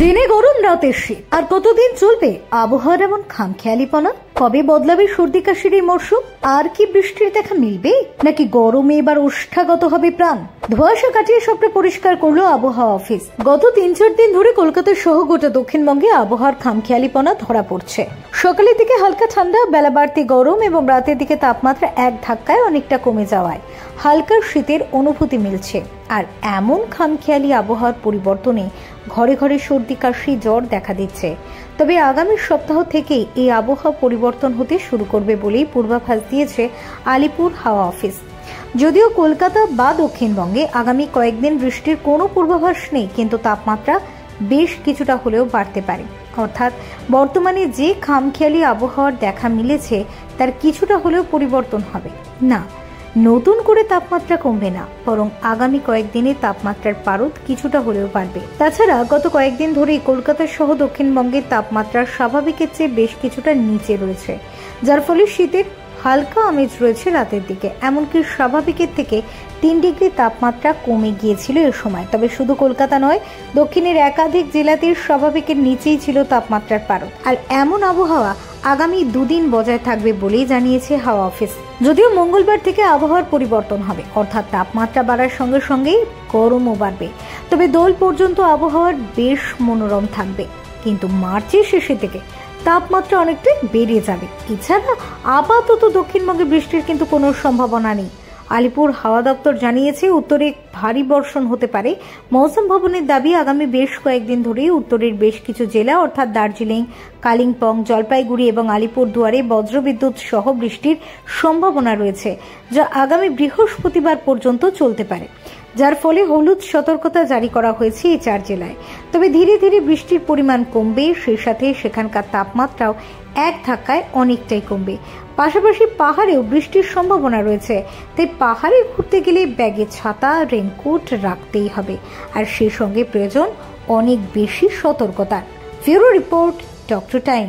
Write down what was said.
দিনে গরম রাতে শীত আর কতদিন চলবে আবহাওয়ার এমন খামখেয়ালিপনা? কবে বদলাবে সর্দি কাশির এই মরশুম? আর কি বৃষ্টির দেখা মিলবে, নাকি গরমে এবার ওষ্ঠাগত হবে প্রাণ? ধোঁয়াশা কাটিয়ে সবটা পরিষ্কার করলো আবহাওয়া অফিস। গত ৩-৪ দিন ধরে কলকাতা সহ গোটা দক্ষিণবঙ্গে আবহাওয়ার খামখেয়ালিপনা ধরা পড়ছে। সকালের দিকে হালকা ঠান্ডা, বেলা বাড়তি গরম এবং রাতের দিকে তাপমাত্রা এক ধাক্কায় অনেকটা কমে যাওয়ায় হালকা শীতের অনুভূতি মিলছে। আর এমন খামখেয়ালি আবহাওয়ার পরিবর্তনে ঘরে ঘরে সর্দি কাশি জ্বর দেখা দিচ্ছে। তবে আগামী সপ্তাহ থেকেই এই আবহাওয়া পরিবর্তন হতে শুরু করবে বলেই পূর্বাভাস দিয়েছে আলিপুর হাওয়া অফিস। যদিও কলকাতা বা দক্ষিণবঙ্গে আগামী কয়েকদিন বৃষ্টির কোনো পূর্বাভাস নেই, কিন্তু তাপমাত্রা বেশ কিছুটা হলেও বাড়তে পারে। অর্থাৎ বর্তমানে যে খামখেয়ালি আবহাওয়ার দেখা মিলেছে তার কিছুটা হলেও পরিবর্তন হবে না। নতুন করে তাপমাত্রা কমবে না, বরং আগামী কয়েকদিনে তাপমাত্রার পারদ কিছুটা হলেও বাড়বে। তাছাড়া গত কয়েকদিন ধরেই কলকাতা সহ দক্ষিণবঙ্গের তাপমাত্রা স্বাভাবিকের চেয়ে বেশ কিছুটা নিচে রয়েছে, যার ফলে শীতের হালকা আমেজ রয়েছে রাতের দিকে। এমনকি স্বাভাবিকের থেকে ৩ ডিগ্রি তাপমাত্রা কমে গিয়েছিল এ সময়। তবে শুধু কলকাতা নয়, দক্ষিণের একাধিক জেলাতে স্বাভাবিকের নিচেই ছিল তাপমাত্রার পারদ। আর এমন আবহাওয়া আগামী 2 দিন বজায় থাকবে বলেই জানিয়েছে হাওয়া অফিস। যদিও মঙ্গলবার থেকে আবহাওয়ার পরিবর্তন হবে, অর্থাৎ তাপমাত্রা বাড়ার সঙ্গে সঙ্গেই গরমও বাড়বে। তবে দোল পর্যন্ত আবহাওয়ার বেশ মনোরম থাকবে, কিন্তু মার্চের শেষে থেকে তাপমাত্রা অনেকটাই বেড়ে যাবে। এছাড়া আপাতত দক্ষিণবঙ্গে বৃষ্টির কিন্তু কোনো সম্ভাবনা নেই। আলিপুর হাওয়া দপ্তর জানিয়েছে উত্তরে ভারী বর্ষণ হতে পারে। মৌসুম ভবনের দাবি, আগামী বেশ কয়েকদিন ধরেই উত্তরের বেশ কিছু জেলা অর্থাৎ দার্জিলিং, কালিম্পং, জলপাইগুড়ি এবং আলিপুরদুয়ারে বজ্রবিদ্যুৎ সহ বৃষ্টির সম্ভাবনা রয়েছে, যা আগামী বৃহস্পতিবার পর্যন্ত চলতে পারে, যার ফলে হলুদ সতর্কতা জারি করা হয়েছে এই 4 জেলায়। তবে ধীরে ধীরে বৃষ্টির পরিমাণ কমবে, সেই সাথে সেখানকার তাপমাত্রাও এক ধাক্কায় অনেকটাই কমবে। পাশাপাশি পাহাড়েও বৃষ্টির সম্ভাবনা রয়েছে, তাই পাহাড়ে ঘুরতে গেলে ব্যাগে ছাতা, রেনকোট রাখতেই হবে। আর সেই সঙ্গে প্রয়োজন অনেক বেশি সতর্কতার। Bureau report, doctor time.